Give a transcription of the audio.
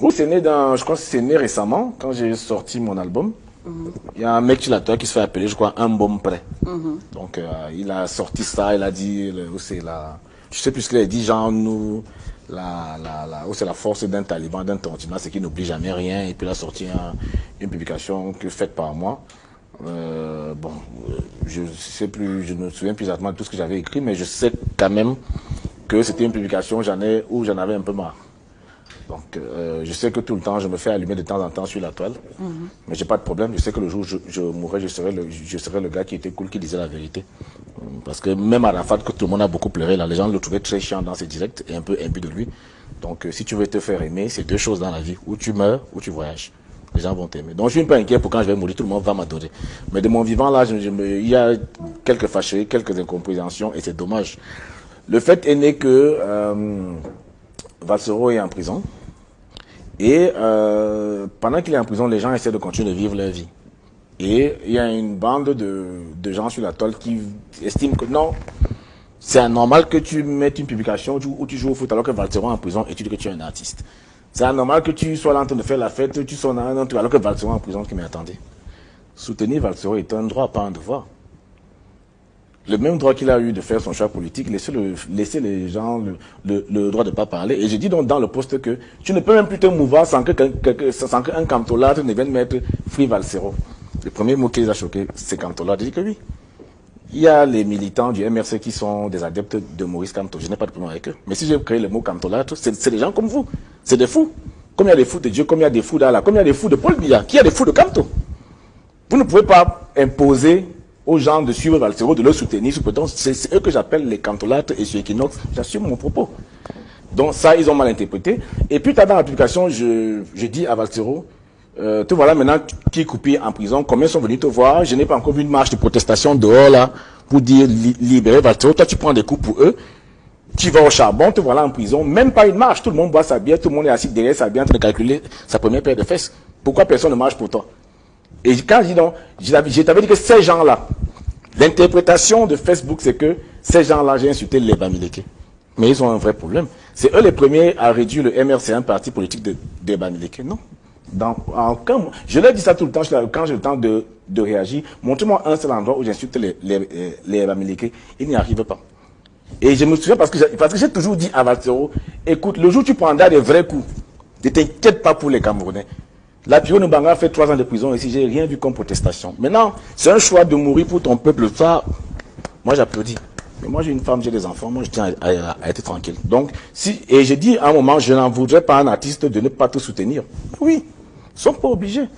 Oui, c'est né je crois que c'est né récemment, quand j'ai sorti mon album. Il y a un mec sur la toile qui se fait appeler, je crois, Un Bombe Prêt. Donc, il a sorti ça, il a dit, je sais plus ce qu'il a dit, genre, nous, c'est la force d'un taliban, d'un tontiment, c'est qu'il n'oublie jamais rien. Et puis, il a sorti une publication faite par moi. Je sais plus, je ne me souviens plus exactement de tout ce que j'avais écrit, mais je sais quand même que c'était une publication où j'en avais un peu marre. Donc, je sais que tout le temps, je me fais allumer de temps en temps sur la toile, mais j'ai pas de problème. Je sais que le jour où je mourrai, je serai le gars qui était cool, qui disait la vérité. Parce que même Arafat, que tout le monde a beaucoup pleuré, là, les gens le trouvaient très chiant dans ses directs et un peu imbu de lui. Donc, si tu veux te faire aimer, c'est deux choses dans la vie. Ou tu meurs, ou tu voyages. Les gens vont t'aimer. Donc, je suis pas inquiet pour quand je vais mourir, tout le monde va m'adorer. Mais de mon vivant, là, il y a quelques fâcheries, quelques incompréhensions, et c'est dommage. Le fait est né que Valsero est en prison. Et pendant qu'il est en prison, les gens essaient de continuer de vivre leur vie. Et il y a une bande de gens sur la toile qui estiment que non, c'est anormal que tu mettes une publication où tu joues au foot alors que Valsero est en prison et tu dis que tu es un artiste. C'est anormal que tu sois là en train de faire la fête, tu sois là alors que Valsero est en prison, qui m'attendait. Soutenir Valsero est un droit, pas un devoir. Le même droit qu'il a eu de faire son choix politique, laisser les gens le droit de ne pas parler. Et je dis donc dans le poste que tu ne peux même plus te mouvoir sans qu'un camptolâtre ne vienne mettre Free Valsero. Le premier mot qui les a choqués, c'est camptolâtre. Je dis que oui. Il y a les militants du MRC qui sont des adeptes de Maurice Kamto. Je n'ai pas de problème avec eux. Mais si j'ai créé le mot camptolâtre, c'est des gens comme vous. C'est des fous. Comme il y a des fous de Dieu, comme il y a des fous d'Allah, comme il y a des fous de Paul Biya, qui a des fous de Kamto. Vous ne pouvez pas imposer aux gens de suivre Valsero, de le soutenir, c'est eux que j'appelle les cantolates et sur Equinox, j'assume mon propos. Donc ça, ils ont mal interprété. Et puis, dans la publication, je dis à Valsero, te voilà maintenant qui est coupé en prison, combien sont venus te voir, je n'ai pas encore vu une marche de protestation dehors là, pour dire libérer Valsero, toi tu prends des coups pour eux, tu vas au charbon, te voilà en prison, même pas une marche, tout le monde boit sa bière, tout le monde est assis derrière sa bière en train de calculer sa première paire de fesses. Pourquoi personne ne marche pour toi? Et quand je dis donc, je t'avais dit que ces gens-là, l'interprétation de Facebook, c'est que ces gens-là, j'ai insulté les Bamileke. Mais ils ont un vrai problème. C'est eux les premiers à réduire le MRC à un parti politique des Bamileke. Non. Je leur dis ça tout le temps, quand j'ai le temps de réagir. Montrez-moi un seul endroit où j'insulte les Bamileke. Ils n'y arrivent pas. Et je me souviens parce que j'ai toujours dit à Valsero, écoute, le jour où tu prendras des vrais coups, ne t'inquiète pas pour les Camerounais. La Pio Nubanga a fait 3 ans de prison ici, j'ai rien vu comme protestation. Maintenant, c'est un choix de mourir pour ton peuple, ça, moi j'applaudis. Mais moi j'ai une femme, j'ai des enfants, moi je tiens à être tranquille. Donc, et j'ai dit à un moment, je n'en voudrais pas à un artiste de ne pas te soutenir. Oui, ils ne sont pas obligés.